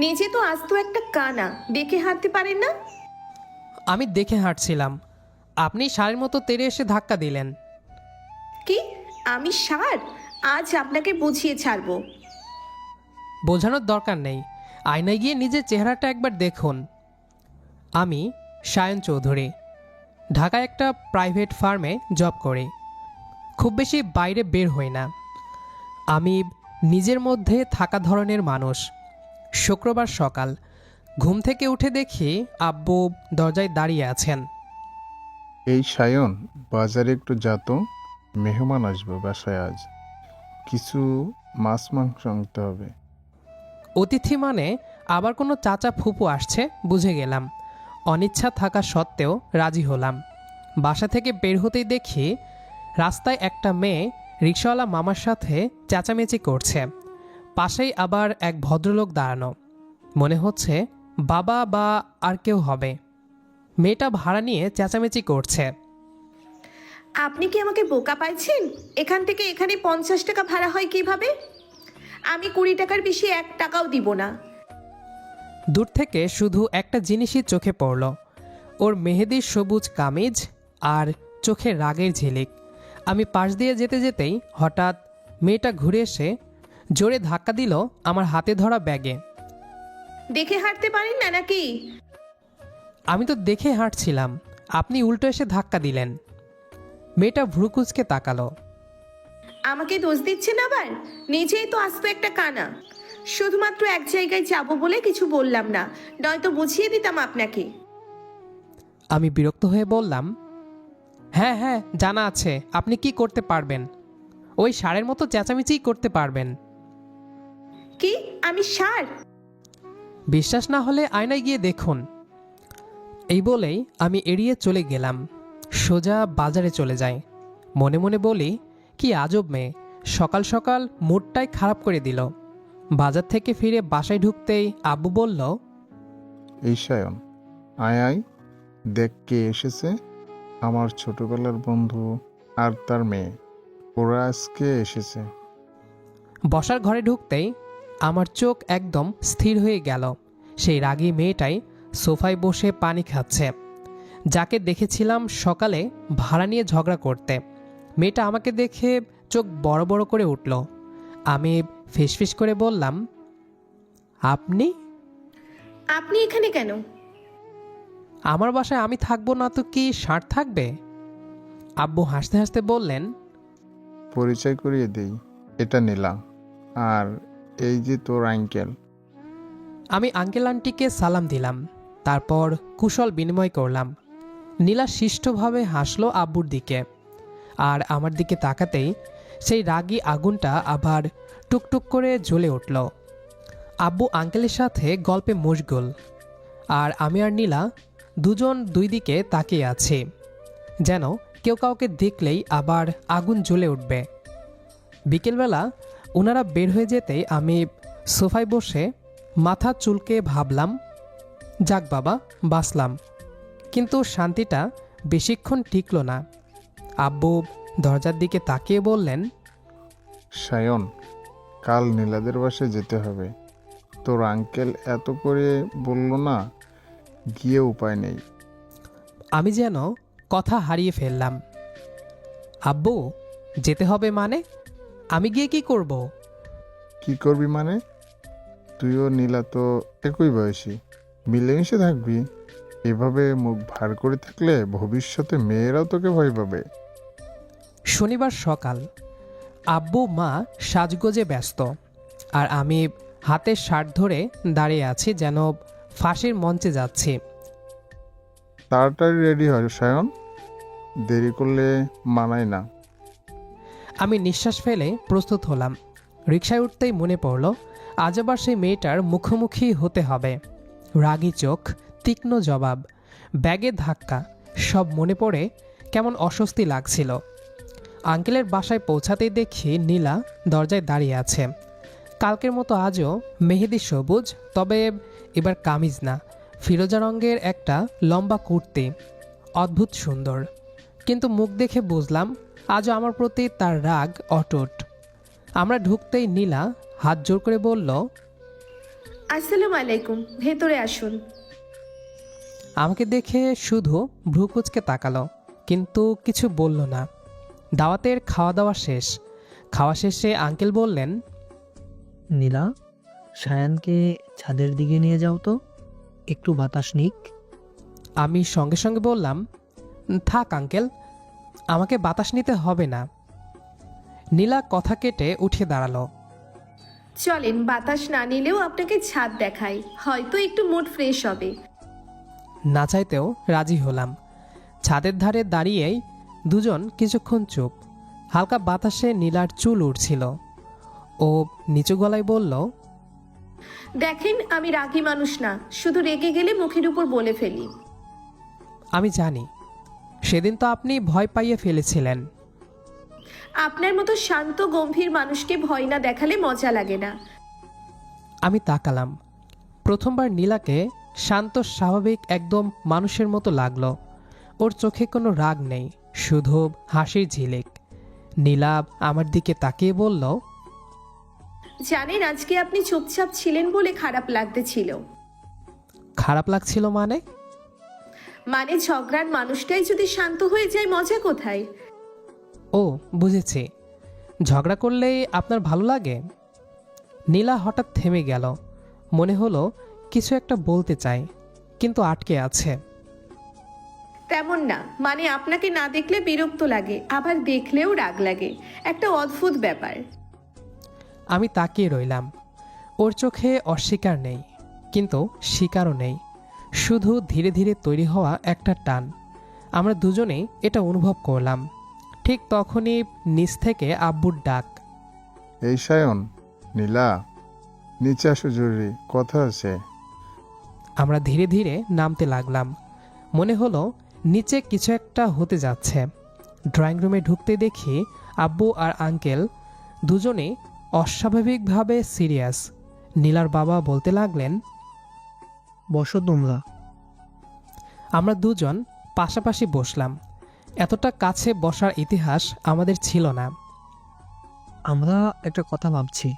নিজে তো আজ তো একটা কানা, দেখে হাঁটতে পারেন না? আমি দেখে হাঁটছিলাম, আপনি ষাঁড়ের মতো তেড়ে এসে ধাক্কা দিলেন। কি? আমি ষাঁড়? আজ আপনাকে বুঝিয়ে ছাড়বো। বোঝানোর দরকার নেই, আয়নায় গিয়ে নিজের চেহারাটা একবার দেখুন। আমি সায়ন চৌধুরী, ঢাকায় একটা প্রাইভেট ফার্মে জব করি। খুব বেশি বাইরে বের হই না। আমি নিজের মধ্যে থাকা ধরনের মানুষ। শুক্রবার সকাল, ঘুম থেকে উঠে দেখি আব্বু দরজায় দাঁড়িয়ে আছেন। এই সায়ন, বাজারে একটু যাতো, মেহমান আসবে বাসায় আজ। কিছু মাছ মাংস আনতে হবে। অতিথি মানে আবার কোনো চাচা ফুপু আসছে বুঝে গেলাম। অনিচ্ছা থাকা সত্ত্বেও রাজি হলাম। বাসা থেকে বের হতেই দেখি রাস্তায় একটা মেয়ে রিকশাওয়ালা মামার সাথে চেঁচামেচি করছে। পাশেই আবার এক ভদ্রলোক দাঁড়ানো, মনে হচ্ছে বাবা বা আর কেউ হবে। মেয়েটা ভাড়া নিয়ে চেঁচামেচি করছে। আপনি কি আমাকে বোকা পাইছেন? এখান থেকে এখানে 50 টাকা ভাড়া হয় কিভাবে? আমি 20 টাকার বেশি 1 টাকাও দিব না। দূর থেকে শুধু একটা জিনিসই চোখে পড়ল, ওর মেহেদির সবুজ কামিজ আর চোখে রাগের ঝিলিক। আমি পাশ দিয়ে যেতে যেতেই হঠাৎ মেয়েটা ঘুরে এসে জোরে ধাক্কা দিল আমার হাতে ধরা ব্যাগে। দেখে হাঁটতে পারেন না নাকি? আমি তো দেখে হাঁটছিলাম, আপনি উল্টো এসে ধাক্কা দিলেন। মেয়েটা ভ্রুকুচকে তাকালো। আমাকে দোষ দিচ্ছেন আবার? নিজেই তো আস্ত একটা কানা। শুধুমাত্র এক জায়গায় যাব বলে কিছু বললাম না, নয়তো বুঝিয়ে দিতাম আপনাকে। আমি বিরক্ত হয়ে বললাম, হ্যাঁ হ্যাঁ জানা আছে আপনি কি করতে পারবেন, ওই ষাঁড়ের মতো চেঁচামেচিই করতে পারবেন। কি? আমি ষাঁড়? বিশ্বাস না হলে আয়নায় গিয়ে দেখুন। এই বলেই আমি এড়িয়ে চলে গেলাম, সোজা বাজারে চলে যাই। মনে মনে বলি, কি আজব মেয়ে, সকাল সকাল মুডটাই খারাপ করে দিল। বাজার থেকে ফিরে বাসায় ঢুকতেই আব্বু বলল, এই সায়ন, আয় আয়, দেখ কে এসেছে। আমার ছোটবেলার বন্ধু আর তার মেয়ে, ওরা আজকে এসেছে। বসার ঘরে ঢুকতেই আমার চোখ একদম স্থির হয়ে গেল। সেই রাগী মেয়েটাই সোফায় বসে পানি খাচ্ছে, যাকে দেখেছিলাম সকালে ভাড়া নিয়ে ঝগড়া করতে। মেয়েটা আমাকে দেখে চোখ বড় বড় করে উঠল। আমি ফিসফিস করে বললাম, আপনি? আপনি এখানে কেন? আমার বাসায় আমি থাকবো না তো কি ষাঁড় থাকবে? আব্বু হাসতে হাসতে বললেন, পরিচয় করিয়ে দেই, এটা নীলা, আর এই যে তোর আঙ্কেল। আমি আঙ্কেল আন্টিকে সালাম দিলাম, তারপর কুশল বিনিময় করলাম। নীলা শিষ্টভাবে হাসলো আব্বুর দিকে, আর আমার দিকে তাকাতেই সেই রাগী আগুনটা আবার টুকটুক করে জ্বলে উঠল। আব্বু আঙ্কেলের সাথে গল্পে মশগুল, আর আমি আর নীলা দুজন দুই দিকে তাকিয়ে আছি, যেন কেউ কাউকে দেখলেই আবার আগুন জ্বলে উঠবে। বিকেলবেলা ওনারা বের হয়ে যেতেই আমি সোফায় বসে মাথা চুলকে ভাবলাম, যাক বাবা বাঁচলাম। কিন্তু শান্তিটা বেশিক্ষণ টিকল না। আব্বু দরজার দিকে তাকিয়ে বললেন, সায়ন, কাল নীলাদের বাসায় যেতে হবে। তোর আঙ্কেল এত করে বলল না, গিয়ে উপায় নেই। আমি যেন কথা হারিয়ে ফেললাম। আব্বু, যেতে হবে মানে? আমি গিয়ে কি করব? কি করবি মানে? তুইও নীলা তো একই বয়সী, মিলেমিশে থাকবি। এভাবে মুখ ভার করে থাকলে ভবিষ্যতে মেয়েরাও তোকে ভয় পাবে। শনিবার সকাল, আব্বু মা সাজগোজে ব্যস্ত, আর আমি হাতে শার্ট ধরে দাঁড়িয়ে আছি, যেন ফাঁসির মঞ্চে যাচ্ছি। তাড়াতাড়ি রেডি হয় সায়ন, দেরি করলে মানায় না। আমি নিঃশ্বাস ফেলে প্রস্তুত হলাম। রিকশায় উঠতেই মনে পড়ল, আজ আবার সেই মেয়েটার মুখোমুখি হতে হবে। রাগী চোখ, তীক্ষ্ণ জবাব, ব্যাগে ধাক্কা, সব মনে পড়ে কেমন অস্বস্তি লাগছিল। আঙ্কেলের বাসায় পৌঁছাতেই দেখি নীলা দরজায় দাঁড়িয়ে আছে। কালকের মতো আজও মেহেদি সবুজ, তবে এবার কামিজ না, ফিরোজা রঙের একটা লম্বা কুর্তি। অদ্ভুত সুন্দর, কিন্তু মুখ দেখে বুঝলাম আজও আমার প্রতি তার রাগ অটুট। আমরা ঢুকতেই নীলা হাত জোর করে বলল, আসসালামু আলাইকুম, ভেতরে আসুন। আমাকে দেখে শুধু ভ্রু কুঁচকে তাকালো, কিন্তু কিছু বলল না। দাওয়াতের খাওয়া দাওয়া শেষ। খাওয়া শেষে আঙ্কেল বললেন, নীলা, সায়ানকে ছাদের দিকে নিয়ে যাও তো, একটু বাতাস নিক। আমি সঙ্গে সঙ্গে বললাম, থাক আঙ্কেল, আমাকে বাতাস নিতে হবে না। নীলা কথা কেটে উঠে দাঁড়ালো। চলেন, বাতাস না নিলেও আপনাকে ছাদ দেখাই, হয়তো একটু মুড ফ্রেশ হবে। না চাইতেও রাজি হলাম। ছাদের ধারে দাঁড়িয়েই দুজন কিছুক্ষণ চুপ। হালকা বাতাসে নীলার চুল উড়ছিল। ও নিচু গলায় বলল, দেখেন, আমি রাগী মানুষ না, শুধু রেগে গেলে মুখের উপর বলে ফেলি। আমি জানি, সেদিন তো আপনি ভয় পাইয়ে ফেলেছিলেন। আপনার মতো শান্ত গম্ভীর মানুষকে ভয় না দেখালে মজা লাগে না। আমি তাকালাম। প্রথমবার নীলাকে শান্ত স্বাভাবিক একদম মানুষের মতো লাগলো। ওর চোখে কোনো রাগ নেই, শুধু হাসির ঝিলিক। নীলা আমার দিকে তাকিয়ে বলল, জানেন, আজকে আপনি চুপচাপ ছিলেন বলে খারাপ লাগতেছিল। খারাপ লাগছিল মানে? মানে ঝগড়ার মানুষটাই যদি শান্ত হয়ে যায়, মজা কোথায়? ও বুঝেছি, ঝগড়া করলেই আপনার ভালো লাগে। নীলা হঠাৎ থেমে গেল। মনে হলো কিছু একটা বলতে চাই, কিন্তু আটকে আছে। তেমন না, মানে আপনাকে না দেখলে বিরক্ত লাগে, আবার দেখলেও রাগ লাগে, একটা অদ্ভুত ব্যাপার। আমি তাকিয়ে রইলাম। ওর চোখে অস্বীকার নেই, কিন্তু স্বীকারও নেই, শুধু ধীরে ধীরে তৈরি হওয়া একটা টান। আমরা দুজনেই এটা অনুভব করলাম। ঠিক তখনই নিচ থেকে আব্বুর ডাক। এই সায়ন, নীলা, নিচে আসো, জরুরি কথা আছে। আমরা ধীরে ধীরে নামতে লাগলাম। মনে হলো নিচে কিছু একটা হতে যাচ্ছে। ড্রয়িং রুমে ঢুকতে দেখি আব্বু আর আঙ্কেল দুজনেই অস্বাভাবিকভাবে সিরিয়াস। নীলার বাবা বলতে লাগলেন, বসো তোমরা। আমরা দুজন পাশাপাশি বসলাম। এতটা কাছে বসার ইতিহাস আমাদের ছিল না। আমরা একটা কথা ভাবছি,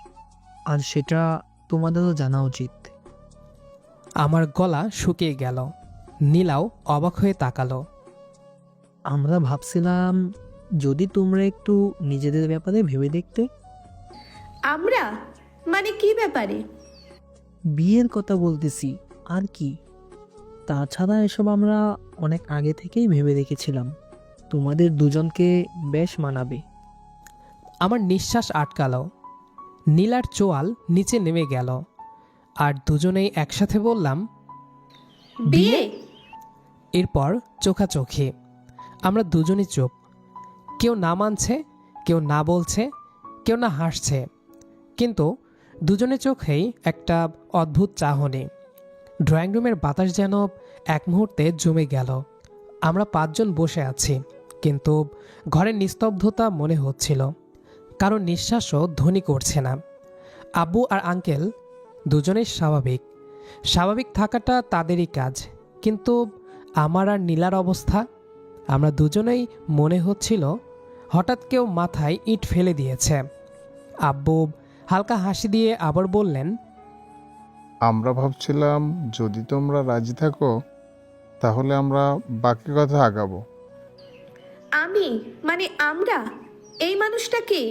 আর সেটা তোমাদেরও জানা উচিত। আমার গলা শুকিয়ে গেল। নীলাও অবাক হয়ে তাকালো। আমরা ভাবছিলাম যদি তোমরা একটু নিজেদের ব্যাপারে ভেবে দেখতে। আমরা? মানে কি ব্যাপারে? বিয়ের কথা বলতেছি, আর কি। তাছাড়া এসব আমরা অনেক আগে থেকেই ভেবে রেখেছিলাম, তোমাদের দুজনকে বেশ মানাবে। আমার নিঃশ্বাস আটকালো। নীলার চোয়াল নিচে নেমে গেল, আর দুজনেই একসাথে বললাম, বিয়ে? এরপর চোখাচোখি। আমরা দুজনই চুপ। কেউ না মানছে, কেউ না বলছে, কেউ না হাসছে, কিন্তু দুজনের চোখেই একটা অদ্ভুত চাহনি। ড্রয়িং রুমের বাতাস যেন এক মুহূর্তে জমে গেল। আমরা পাঁচজন বসে আছি, কিন্তু ঘরের নিস্তব্ধতা মনে হচ্ছিল। কারো নিঃশ্বাসও ধ্বনি করছে না। আব্বু আর আঙ্কেল দুজনেই স্বাভাবিক। স্বাভাবিক থাকাটা তাদেরই কাজ, কিন্তু আমার আর নীলার অবস্থা। আমরা দুজনেই মনে হচ্ছিল হঠাৎ কেউ মাথায় ইট ফেলে দিয়েছে। আব্বু হালকা হাসি দিয়ে আবার বললেন, আমরা ভাবছিলাম যদি তোমরা রাজি থাকো তাহলে আমরা বাকি কথা আগাবো। আমি? মানে আমরা? এই মানুষটা কে?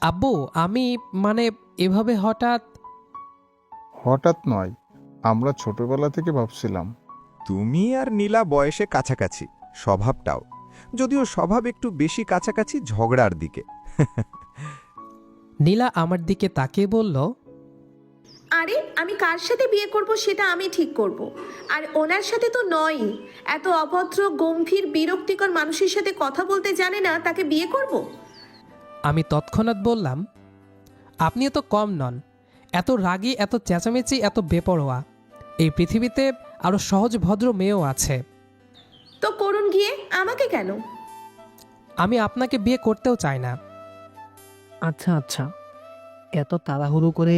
আব্বু, আমি মানে এভাবে হঠাৎ। হঠাৎ নয়, আমরা ছোটবেলা থেকে ভাবছিলাম। তুমি আর নীলা বয়সে কাছাকাছি, স্বভাবটাও, যদিও স্বভাব একটু বেশি কাছাকাছি ঝগড়ার দিকে। নীলা আমার দিকে তাকিয়ে বলল, আরে, আমি কার সাথে বিয়ে করব সেটা আমি ঠিক করব, আর ওনার সাথে তো নয়। এত অভদ্র গম্ভীর বিরক্তিকর মানুষের সাথে কথা বলতে জানে না, তাকে বিয়ে করব? আমি তৎক্ষণাৎ বললাম, আপনিও তো কম নন। এত রাগী, এত চেঁচামেচি, এত বেপরোয়া। এই পৃথিবীতে আরও সহজ ভদ্র মেয়েও আছে। তো করুন গিয়ে, আমাকে কেন? আমি আপনাকে বিয়ে করতেও চাই না। আচ্ছা আচ্ছা, এত তাড়াহুড়ো করে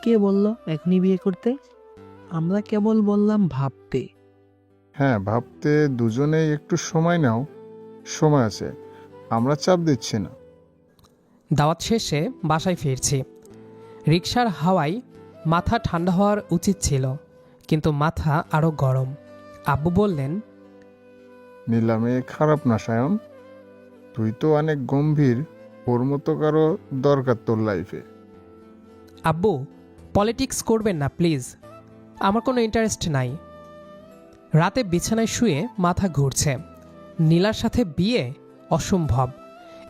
কে বলল এখনই বিয়ে করতে? আমরা কেবল বললাম ভাবতে। হ্যাঁ, ভাবতে দুজনেই একটু সময় নাও, সময় আছে, আমরা চাপ দিচ্ছি না। দাওয়াত শেষে বাসায় ফিরছি। রিকশার হাওয়ায় মাথা ঠান্ডা হওয়ার উচিত ছিল, কিন্তু মাথা আরও গরম। আব্বু বললেন, নীলা মেয়ে খারাপ না সায়ন, তুই তো অনেক গম্ভীর, ওর মতো কারো দরকার তোর লাইফে। আব্বু পলিটিক্স করবেন না প্লিজ, আমার কোনো ইন্টারেস্ট নাই। রাতে বিছানায় শুয়ে মাথা ঘুরছে। নীলার সাথে বিয়ে অসম্ভব।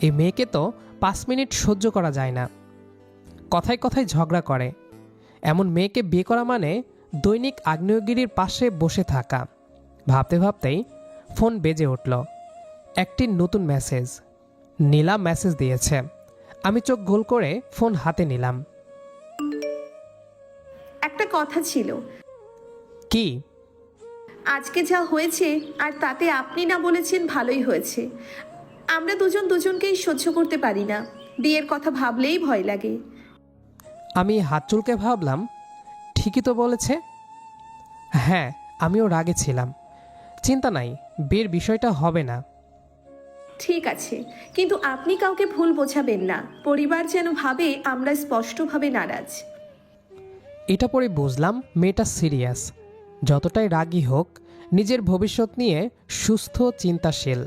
এই মেয়েকে তো 5 মিনিট সহ্য করা যায় না। কথায় কথায় ঝগড়া করে। এমন মেয়েকে বিয়ে করা মানে দৈনিক আগ্নেয়গিরির পাশে বসে থাকা। ভাবতে ভাবতেই ফোন বেজে উঠল। একটি নতুন মেসেজ। নীলা মেসেজ দিয়েছে। আমি চোখ গোল করে ফোন হাতে নিলাম। একটা কথা ছিল, কি? আজকে যা হয়েছে আর তাতে আপনি না বলেছেন ভালোই হয়েছে। আমরা দুজন দুজনকেই সহ্য করতে পারি না, বিয়ের কথা ভাবলেই ভয় লাগে। আমি হাত চুলকে ভাবলাম, ঠিকই তো বলেছে। হ্যাঁ, আমিও রাগে ছিলাম। চিন্তা নাই, বিয়ের বিষয়টা হবে না। ঠিক আছে, কিন্তু আপনি কাউকে ভুল বোঝাবেন না। পরিবার যেন ভাবে আমরা স্পষ্টভাবে নারাজ। এটা পরে বুঝলাম মেয়েটা সিরিয়াস। যতটাই রাগী হোক, নিজের ভবিষ্যৎ নিয়ে সুস্থ চিন্তাশীল।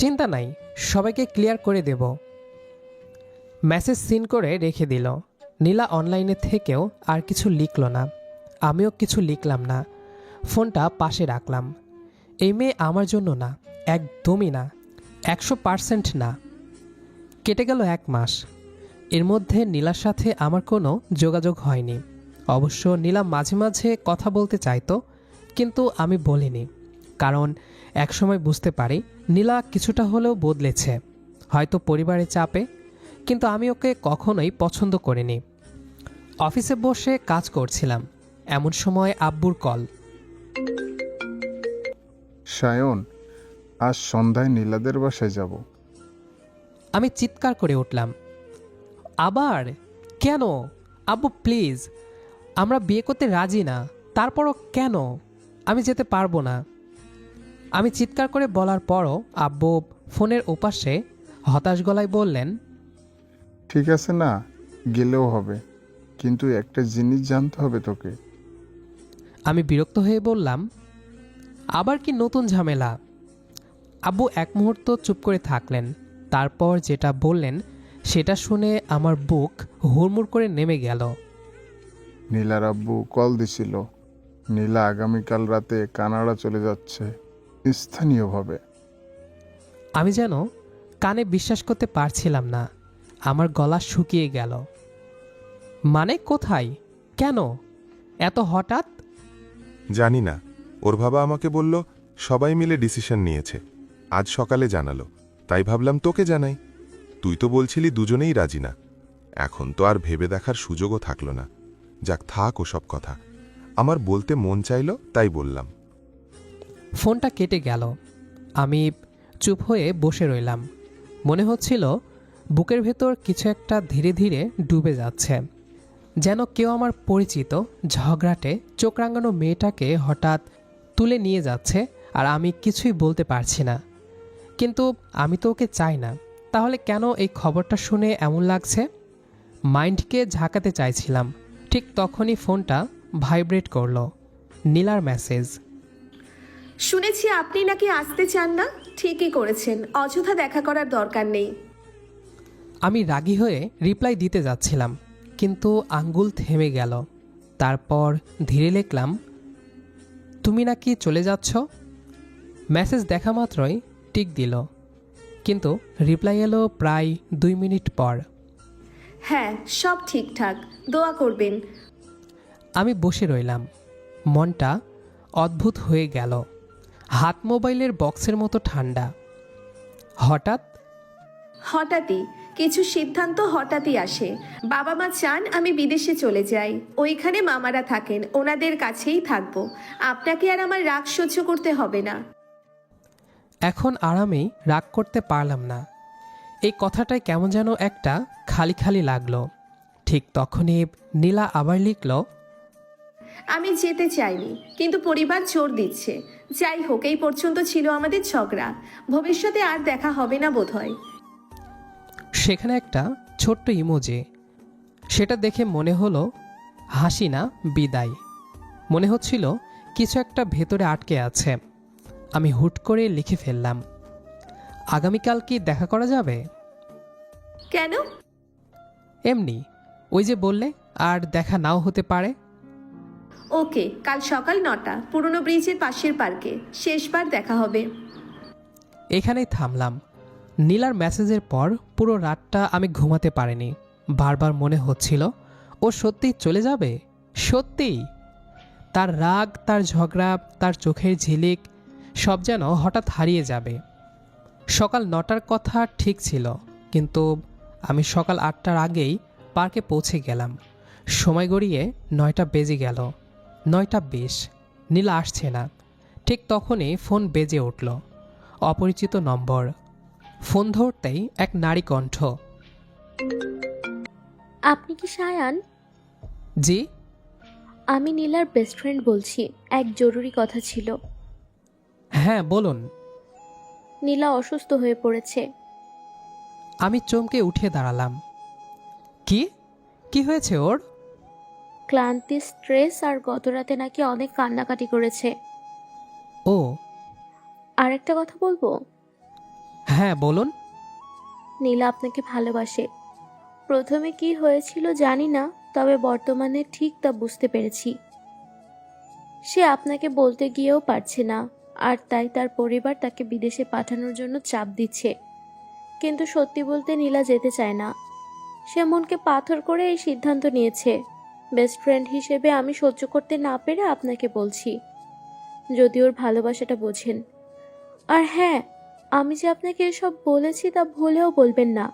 চিন্তা নাই, সবাইকে ক্লিয়ার করে দেব। মেসেজ সিন করে রেখে দিল। নীলা অনলাইনে থেকেও আর কিছু লিখল না, আমিও কিছু লিখলাম না। ফোনটা পাশে রাখলাম। এই মেয়ে আমার জন্য না, একদমই না, 100% না। কেটে গেল 1 মাস। এর মধ্যে নীলার সাথে আমার কোনো যোগাযোগ হয়নি। অবশ্য নীলা মাঝে মাঝে কথা বলতে চাইতো, কিন্তু আমি বলিনি, কারণ একসময় বুঝতে পারি নীলা কিছুটা হলেও বদলেছে, হয়তো পরিবারের চাপে। কিন্তু আমি ওকে কখনোই পছন্দ করিনি। অফিসে বসে কাজ করছিলাম, এমন সময় আব্বুর কল। সায়ন, আজ সন্ধ্যায় নীলাদের বাসায় যাব। আমি চিৎকার করে উঠলাম, আবার কেন? আব্বু প্লিজ, আমরা বিয়ে করতে রাজি না, তারপরও কেন? আমি যেতে পারবো না। আমি চিৎকার করে বলার পরও আব্বু ফোনের ওপাশে হতাশ গলায় বললেন, ঠিক আছে না, গেলেও হবে, কিন্তু একটা জিনিস জানতে হবে তোকে। আমি বিরক্ত হয়ে বললাম, আবার কি নতুন ঝামেলা? আব্বু এক মুহূর্ত চুপ করে থাকলেন। তারপর যেটা বললেন সেটা শুনে আমার বুক হুড়মুড় করে নেমে গেল। নীলার আব্বু কল দিছিল, নীলা আগামীকাল রাতে কানাডা চলে যাচ্ছে স্থানীয়ভাবে। আমি যেন কানে বিশ্বাস করতে পারছিলাম না। আমার গলা শুকিয়ে গেল। মানে কোথায়? কেন? এত হঠাৎ? জানি না, ওর বাবা আমাকে বলল সবাই মিলে ডিসিশন নিয়েছে, আজ সকালে জানালো, তাই ভাবলাম তোকে জানাই। তুই তো বলছিলি দুজনেই রাজি না। এখন তো আর ভেবে দেখার সুযোগও থাকলো না। যাক, থাক ওসব কথা। আমার বলতে মন চাইল, তাই বললাম। ফোনটা কেটে গেল। আমি চুপ হয়ে বসে রইলাম। মনে হচ্ছিল বুকের ভেতর কিছু একটা ধীরে ধীরে ডুবে যাচ্ছে। যেন কেউ আমার পরিচিত ঝগড়াটে চোখ রাঙানো মেয়েটাকে হঠাৎ তুলে নিয়ে যাচ্ছে, আর আমি কিছুই বলতে পারছি না। কিন্তু আমি তো ওকে চাই না। তাহলে কেন এই খবরটা শুনে এমন লাগছে? মাইন্ডকে ঝাঁকাতে চাইছিলাম, ঠিক তখনই ফোনটা ভাইব্রেট করলো। নীলার মেসেজ। শুনেছি আপনি নাকি আসতে চান না। ঠিকই করেছেন, অযথা দেখা করার দরকার নেই। আমি রাগী হয়ে রিপ্লাই দিতে যাচ্ছিলাম, কিন্তু আঙ্গুল থেমে গেল। তারপর ধীরে লিখলাম, তুমি নাকি চলে যাচ্ছ? মেসেজ দেখা মাত্রই টিক দিল, কিন্তু রিপ্লাই এলো প্রায় 2 মিনিট পর। হ্যাঁ, সব ঠিকঠাক, দোয়া করবেন। আমি বসে রইলাম। মনটা অদ্ভুত হয়ে গেল, হাত মোবাইলের বক্সের মতো ঠান্ডা। হঠাৎই কিছু সিদ্ধান্ত হঠাৎই আসে। বাবা মা চান আমি বিদেশে চলে যাই, ওইখানে মামারা থাকেন, ওনাদের কাছেই থাকবো। আপনাকে আর আমার রাগ সহ্য করতে হবে না। এখন আরামেই রাগ করতে পারলাম না। এই কথাটায় কেমন যেন একটা খালি খালি লাগলো। ঠিক তখনই নীলা আবার লিখল, আমি যেতে চাইনি, কিন্তু পরিবার জোর দিচ্ছে। যাই হোক, এই পর্যন্ত ছিল আমাদের ঝগড়া, ভবিষ্যতে আর দেখা হবে না বোধহয়। সেখানে একটা ছোট্ট ইমোজি। সেটা দেখে মনে হলো হাসি না, বিদায়। মনে হচ্ছিল কিছু একটা ভেতরে আটকে আছে। আমি হুট করে লিখে ফেললাম, আগামীকাল কি দেখা করা যাবে? কেন? এমনি, ওই যে বললে আর দেখা নাও হতে পারে। ওকে, কাল সকাল 9টা, পুরনো ব্রিজের পাশের পার্কে। শেষবার দেখা হবে। এখানেই থামলাম। নীলার মেসেজের পর পুরো রাতটা আমি ঘুমাতে পারিনি। বারবার মনে হচ্ছিল ও সত্যিই চলে যাবে। সত্যিই। তার রাগ, তার ঝগড়া, তার চোখের ঝিলিক সব যেন হঠাৎ হারিয়ে যাবে। সকাল 9টার কথা ঠিক ছিল, কিন্তু আমি সকাল 8টার আগেই পার্কে পৌঁছে গেলাম। সময় গড়িয়ে 9টা বেজে গেল। 9টা 20। নীলা আসছে না। ঠিক তখনই ফোন বেজে উঠল। অপরিচিত নম্বর। ফোন ধরতেই এক নারী কণ্ঠ। আপনি কি সায়ান? জি। আমি নীলার বেস্ট ফ্রেন্ড বলছি, এক জরুরি কথা ছিল। হ্যাঁ, বলুন। নীলা অসুস্থ হয়ে পড়েছে। আমি চমকে উঠে দাঁড়ালাম। কি কি হয়েছে ওর? ক্লান্তি, স্ট্রেস আর গতরাতে নাকি অনেক কান্নাকাটি করেছে। ও। আর একটা কথা বলবো? হ্যাঁ, বলুন। নীলা আপনাকে ভালোবাসে। প্রথমে কি হয়েছিল জানি না, তবে বর্তমানে ঠিক তা বুঝতে পেরেছি। সে আপনাকে বলতে গিয়েও পারছে না, আর তাই তার পরিবার তাকে বিদেশে পাঠানোর জন্য চাপ দিচ্ছে। কিন্তু সত্যি বলতে নীলা যেতে চায় না। সে মনকে পাথর করে এই সিদ্ধান্ত নিয়েছে। বেস্ট ফ্রেন্ড হিসেবে আমি সহ্য করতে না পেরে আপনাকে বলছি, যদি ওর ভালোবাসাটা বোঝেন। আর হ্যাঁ, আমি যে আপনাকে এসব বলেছি তা ভুলেও বলবেন না।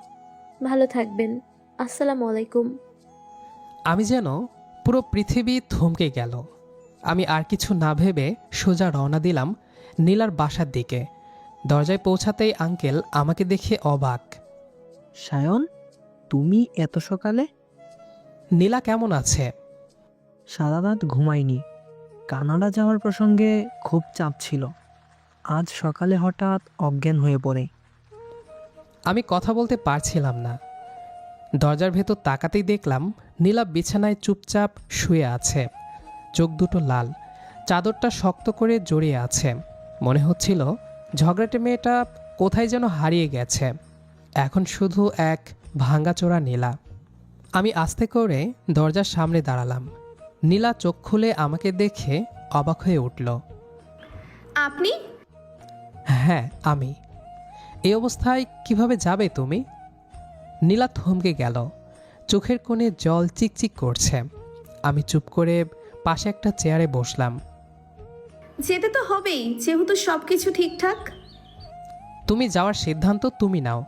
ভালো থাকবেন। আসসালামু আলাইকুম। আমি যেন পুরো পৃথিবী থমকে গেল। আমি আর কিছু না ভেবে সোজা রওনা দিলাম নীলার বাসার দিকে। দরজায় পৌঁছাতেই আঙ্কেল আমাকে দেখে অবাক। সায়ন, তুমি এত সকালে? নীলা কেমন আছে? সারা রাত ঘুমাইনি। কানাডা যাওয়ার প্রসঙ্গে খুব চাপ ছিল। আজ সকালে হঠাৎ অজ্ঞান হয়ে পড়ে। আমি কথা বলতে পারছিলাম না। দরজার ভেতর তাকাতেই দেখলাম নীলা বিছানায় চুপচাপ শুয়ে আছে। চোখ দুটো লাল, চাদরটা শক্ত করে জড়িয়ে আছে। মনে হচ্ছিল ঝগড়াটে মেয়েটা কোথায় যেন হারিয়ে গেছে। এখন শুধু এক ভাঙাচোরা নীলা। আমি আস্তে করে দরজার সামনে দাঁড়ালাম। নীলা চোখ খুলে আমাকে দেখে অবাক হয়ে উঠল। আপনি? হ্যাঁ, আমি। এই অবস্থায় কিভাবে যাবে তুমি? নীলা থমকে গেল। চোখের কোণে জল চিকচিক করছে। আমি চুপ করে পাশে একটা চেয়ারে বসলাম। যেতে তো হবেই, যেহেতু সবকিছু ঠিকঠাক। তুমি যাওয়ার সিদ্ধান্ত তুমি নাও,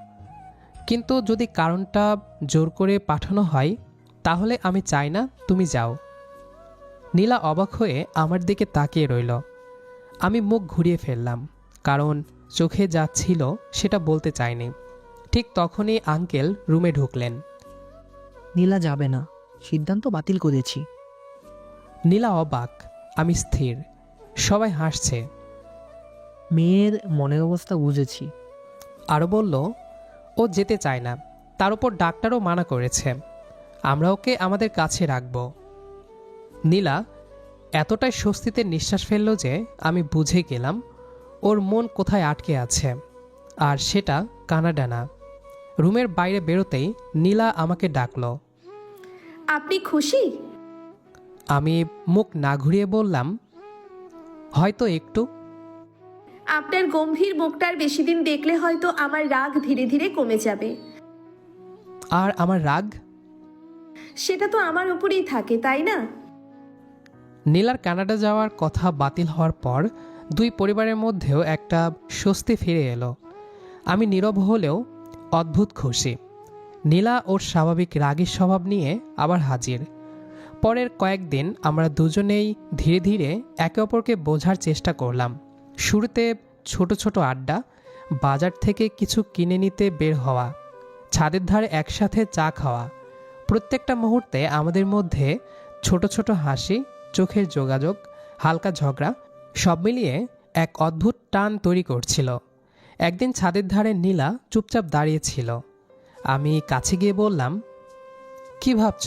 কিন্তু যদি কারণটা জোর করে পাঠানো হয় তাহলে আমি চাই না তুমি যাও। নীলা অবাক হয়ে আমার দিকে তাকিয়ে রইল। আমি মুখ ঘুরিয়ে ফেললাম, কারণ চোখে যা ছিল সেটা বলতে চাইনি। ঠিক তখনই আঙ্কেল রুমে ঢুকলেন। নীলা যাবে না, সিদ্ধান্ত বাতিল করেছি। নীলা অবাক, আমি স্থির। সবাই হাসছে। মেয়ের মনের অবস্থা বুঝেছি। আরও বলল, ও যেতে চায় না, তার উপর ডাক্তারও মানা করেছে। আমরা ওকে আমাদের কাছে রাখব। নীলা এতটাই স্বস্তিতে নিঃশ্বাস ফেলল যে আমি বুঝে গেলাম ওর মন কোথায় আটকে আছে, আর সেটা কানাডা না। রুমের বাইরে বেরোতেই নীলা আমাকে ডাকল। আপনি খুশি? আমি মুখ না ঘুরিয়ে বললাম, হয়তো একটু। আপনার গম্ভীর মুখটার বেশি দিন দেখলে হয়তো আমার রাগ ধীরে ধীরে কমে যাবে। আর আমার রাগ? সেটা তো আমার উপরেই থাকে, তাই না? নীলার কানাডা যাওয়ার কথা বাতিল হওয়ার পর দুই পরিবারের মধ্যেও একটা স্বস্তি ফিরে এলো। আমি নীরব হলেও অদ্ভুত খুশি। নীলা ওর স্বাভাবিক রাগী স্বভাব নিয়ে আবার হাজির। পরের কয়েকদিন আমরা দুজনেই ধীরে ধীরে একে অপরকে বোঝার চেষ্টা করলাম। শুরুতে ছোট ছোট আড্ডা, বাজার থেকে কিছু কিনে নিতে বের হওয়া, ছাদের ধারে একসাথে চা খাওয়া। প্রত্যেকটা মুহূর্তে আমাদের মধ্যে ছোট ছোট হাসি, চোখের যোগাযোগ, হালকা ঝগড়া সব মিলিয়ে এক অদ্ভুত টান তৈরি করছিল। একদিন ছাদের ধারে নীলা চুপচাপ দাঁড়িয়েছিল। আমি কাছে গিয়ে বললাম, কি ভাবছ?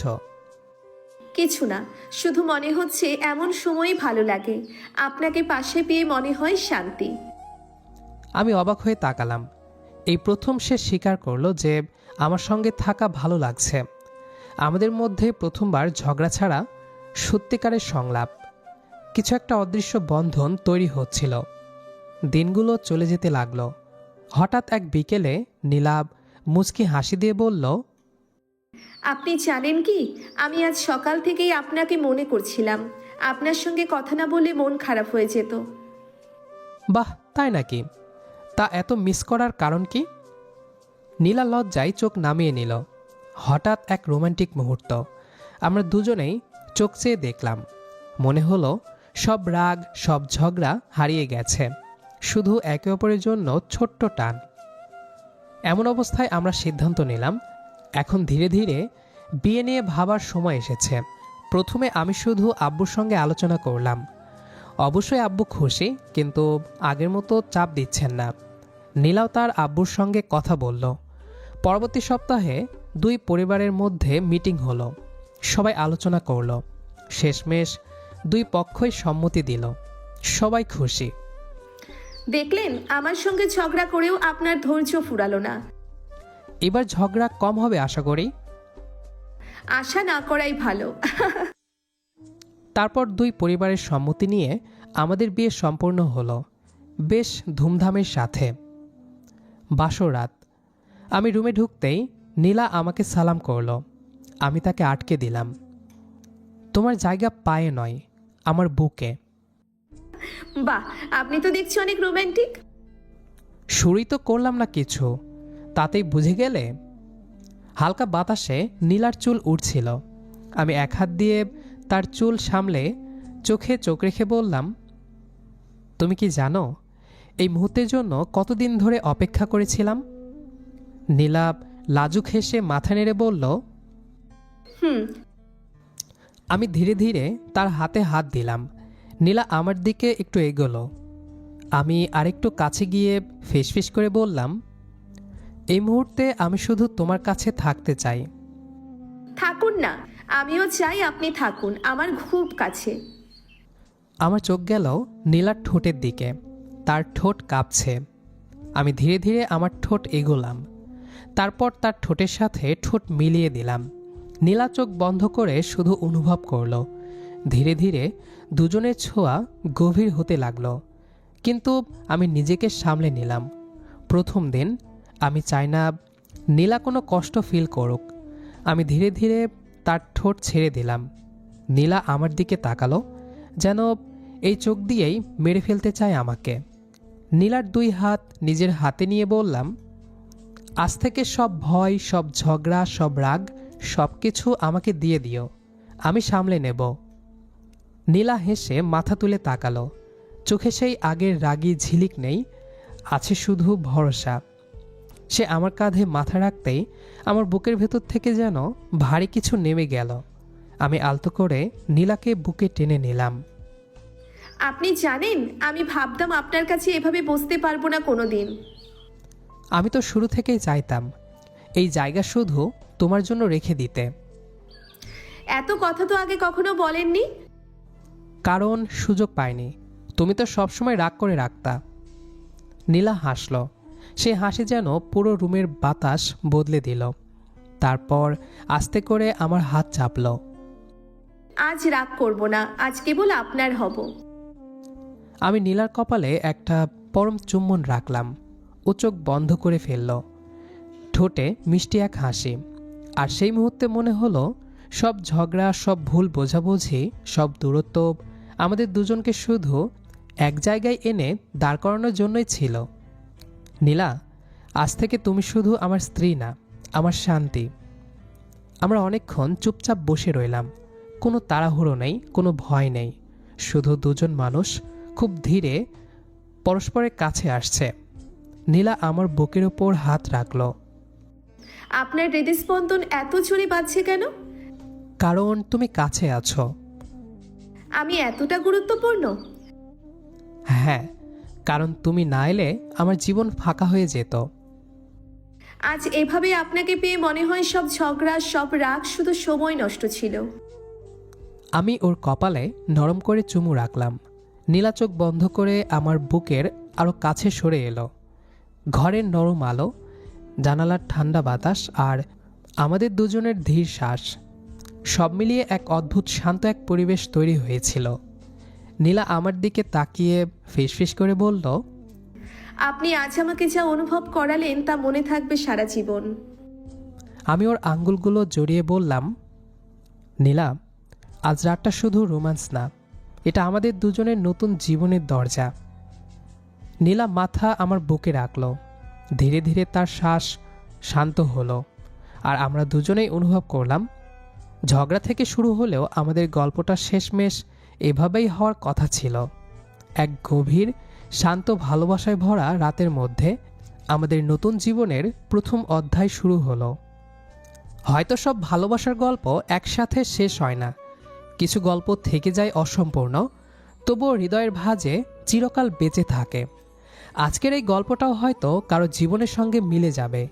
কিছু না, শুধু মনে হচ্ছে এমন সময়ই ভালো লাগে। আপনাকে পাশে পেয়ে মনে হয় শান্তি। আমি অবাক হয়ে তাকালাম। এই প্রথম সে স্বীকার করলো যে আমার সঙ্গে থাকা ভালো লাগছে। আমাদের মধ্যে প্রথমবার ঝগড়া ছাড়া সত্যিকারের সংলাপ। কিছু একটা অদৃশ্য বন্ধন তৈরি হচ্ছিল। দিনগুলো চলে যেতে লাগলো। হঠাৎ এক বিকেলে নীলাব মুচকি হাসি দিয়ে বলল, আপনি জানেন কি, আমি আজ সকাল থেকেই আপনাকে মনে করছিলাম। আপনার সঙ্গে কথা না বলে মন খারাপ হয়ে যেত। বাহ, তাই নাকি? তা এত মিস করার কারণ কি? নীলা লজ্জায় চোখ নামিয়ে নিল। হঠাৎ এক রোমান্টিক মুহূর্ত। আমরা দুজনেই চোখ চেয়ে দেখলাম। মনে হলো সব রাগ, সব ঝগড়া হারিয়ে গেছে, শুধু একে অপরের জন্য ছোট্ট টান। এমন অবস্থায় আমরা সিদ্ধান্ত নিলাম, এখন ধীরে ধীরে বিয়ে নিয়ে ভাবার সময় এসেছে। প্রথমে আমি শুধু আব্বুর সঙ্গে আলোচনা করলাম। অবশ্যই আব্বু খুশি, কিন্তু আগের মতো চাপ দিচ্ছেন না। নীলাও তার আব্বুর সঙ্গে কথা বলল। পরবর্তী সপ্তাহে দুই পরিবারের মধ্যে মিটিং হলো। সবাই আলোচনা করলো। শেষমেশ দুই পক্ষই সম্মতি দিল। সবাই খুশি। দেখলেন, আমার সঙ্গে ঝগড়া করেও আপনার ধৈর্য ফুরালো না। এবার ঝগড়া কম হবে আশা করি। আশা না করাই ভালো। তারপর দুই পরিবারের সম্মতি নিয়ে আমাদের বিয়ে সম্পূর্ণ হলো, বেশ ধুমধামের সাথে। বাসর রাত। আমি রুমে ঢুকতেই নীলা আমাকে সালাম করলো। আমি তাকে আটকে দিলাম। তোমার জায়গা পায়ে নয়, আমার বুকে। বাহ, আপনি তো দেখছি অনেক রোমান্টিক। শুরুই তো করলাম না কিছু, তাতেই বুঝে গেলে। হালকা বাতাসে নীলার চুল উড়ছিল। আমি এক হাত দিয়ে তার চুল সামলে চোখে চোখ রেখে বললাম, তুমি কি জানো এই মুহূর্তের জন্য কতদিন ধরে অপেক্ষা করেছিলাম? নীলা লাজুক হেসে মাথা নেড়ে বলল, হুম। আমি ধীরে ধীরে তার হাতে হাত দিলাম। নীলা আমার দিকে একটু এগোলো। আমি আরেকটু কাছে গিয়ে ফিসফিস করে বললাম, এই মুহূর্তে আমি শুধু তোমার কাছে থাকতে চাই। থাকুন না, আমিও চাই আপনি থাকুন আমার খুব কাছে। আমার চোখ গেল নীলার ঠোঁটের দিকে। তার ঠোঁট কাঁপছে। আমি ধীরে ধীরে আমার ঠোঁট এগোলাম। তারপর তার ঠোঁটের সাথে ঠোঁট মিলিয়ে দিলাম। নীলা চোখ বন্ধ করে শুধু অনুভব করল। ধীরে ধীরে দুজনের ছোঁয়া গভীর হতে লাগলো। কিন্তু আমি নিজেকে সামলে নিলাম। প্রথম দিন, আমি চাই না নীলা কোনো কষ্ট ফিল করুক। আমি ধীরে ধীরে তার ঠোঁট ছেড়ে দিলাম। নীলা আমার দিকে তাকালো, যেন এই চোখ দিয়েই মেরে ফেলতে চায় আমাকে। নীলার দুই হাত নিজের হাতে নিয়ে বললাম, আজ থেকে সব ভয়, সব ঝগড়া, সব রাগ, সব কিছু আমাকে দিয়ে দিও, আমি সামলে নেব। নীলা হেসে মাথা তুলে তাকালো। চোখে সেই আগের রাগী ঝিলিক নেই, আছে শুধু ভরসা। সে আমার কাঁধে মাথা রাখতেই আমার বুকের ভেতর থেকে যেন ভারী কিছু নেমে গেল। আমি আলতো করে নীলাকে বুকে টেনে নিলাম। আপনি জানেন, আমি ভাবতাম আপনার কাছে এভাবে বসতে পারবো না কোনোদিন। আমি তো শুরু থেকেই চাইতাম এই জায়গা শুধু তোমার জন্য রেখে দিতে। এত কথা তো আগে কখনো বলেননি। কারণ সুযোগ পাইনি। তুমি তো সবসময় রাগ করে রাখতা। নীলা হাসল। সে হাসি যেন পুরো রুমের বাতাস বদলে দিল। তারপর আস্তে করে আমার হাত চাপল। আজ রাগ করব না, আজ কেবল আপনার হব। আমি নীলার কপালে একটা পরম চুম্বন রাখলাম। ও চোখ বন্ধ করে ফেলল। ঠোঁটে মিষ্টি এক হাসি। আর সেই মুহূর্তে মনে হলো সব ঝগড়া, সব ভুল বোঝাবুঝি, সব দূরত্ব আমাদের দুজনকে শুধু এক জায়গায় এনে দাঁড় করানোর জন্যই ছিল। নীলা, আজ থেকে তুমি শুধু আমার স্ত্রী না, আমার শান্তি। আমরা অনেকক্ষণ চুপচাপ বসে রইলাম। কোনো তাড়াহুড়ো নেই, কোনো ভয় নেই, শুধু দুজন মানুষ খুব ধীরে পরস্পরের কাছে আসছে। নীলা আমার বুকের ওপর হাত রাখল। আপনার হৃদস্পন্দন এত জোরে বাজছে কেন? কারণ তুমি কাছে আছো। আমি এতটা গুরুত্বপূর্ণ? হ্যাঁ, কারণ তুমি না এলে আমার জীবন ফাঁকা হয়ে যেত। আজ এভাবে আপনাকে পেয়ে মনে হয় সব ঝগড়া, সব রাগ শুধু সময় নষ্ট ছিল। আমি ওর কপালে নরম করে চুমু রাখলাম। নীলা চোখ বন্ধ করে আমার বুকের আরও কাছে সরে এলো। ঘরের নরম আলো, জানালার ঠান্ডা বাতাস আর আমাদের দুজনের ধীর শ্বাস, সব মিলিয়ে এক অদ্ভুত শান্ত এক পরিবেশ তৈরি হয়েছিল। নীলা আমার দিকে তাকিয়ে ফিসফিস করে বলল, আপনি আজ আমাকে যা অনুভব করালেন তা মনে থাকবে সারা জীবন। আমি ওর আঙ্গুলগুলো জড়িয়ে বললাম, নীলা, আজ রাতটা শুধু রোম্যান্স না, এটা আমাদের দুজনের নতুন জীবনের দরজা। নীলা মাথা আমার বুকে রাখল। ধীরে ধীরে তার শ্বাস শান্ত হলো আর আমরা দুজনেই অনুভব করলাম ঝগড়া থেকে শুরু হলেও আমাদের গল্পটা শেষমেশ এভাবেই হওয়ার কথা ছিল। এক গভীর শান্ত ভালোবাসায় ভরা রাতের মধ্যে আমাদের নতুন জীবনের প্রথম অধ্যায় শুরু হলো। হয়তো সব ভালোবাসার গল্প একসাথে শেষ হয় না, কিছু গল্প থেকে যায় অসম্পূর্ণ, তবুও হৃদয়ের ভাঁজে চিরকাল বেঁচে থাকে। আজকের এই গল্পটাও হয়তো কারো জীবনের সঙ্গে মিলে যাবে,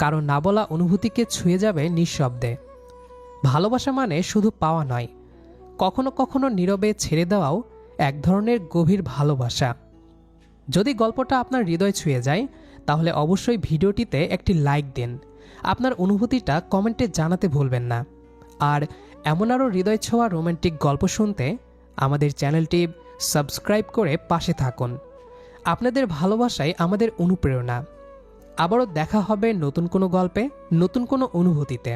কারো না বলা অনুভূতিকে ছুঁয়ে যাবে নিঃশব্দে। ভালোবাসা মানে শুধু পাওয়া নয়, কখনো কখনো নীরবে ছেড়ে দেওয়াও এক ধরনের গভীর ভালোবাসা। যদি গল্পটা আপনার হৃদয় ছুঁয়ে যায় তাহলে অবশ্যই ভিডিওটিতে একটি লাইক দিন, আপনার অনুভূতিটা কমেন্টে জানাতে ভুলবেন না। আর এমন আরও হৃদয় ছোঁয়া রোমান্টিক গল্প শুনতে আমাদের চ্যানেলটি সাবস্ক্রাইব করে পাশে থাকুন। আপনাদের ভালোবাসাই আমাদের অনুপ্রেরণা। আবারও দেখা হবে নতুন কোনো গল্পে, নতুন কোনো অনুভূতিতে।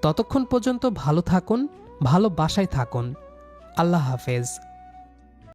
ততক্ষণ পর্যন্ত ভালো থাকুন, ভালোবাসায় থাকুন। আল্লাহ হাফেজ।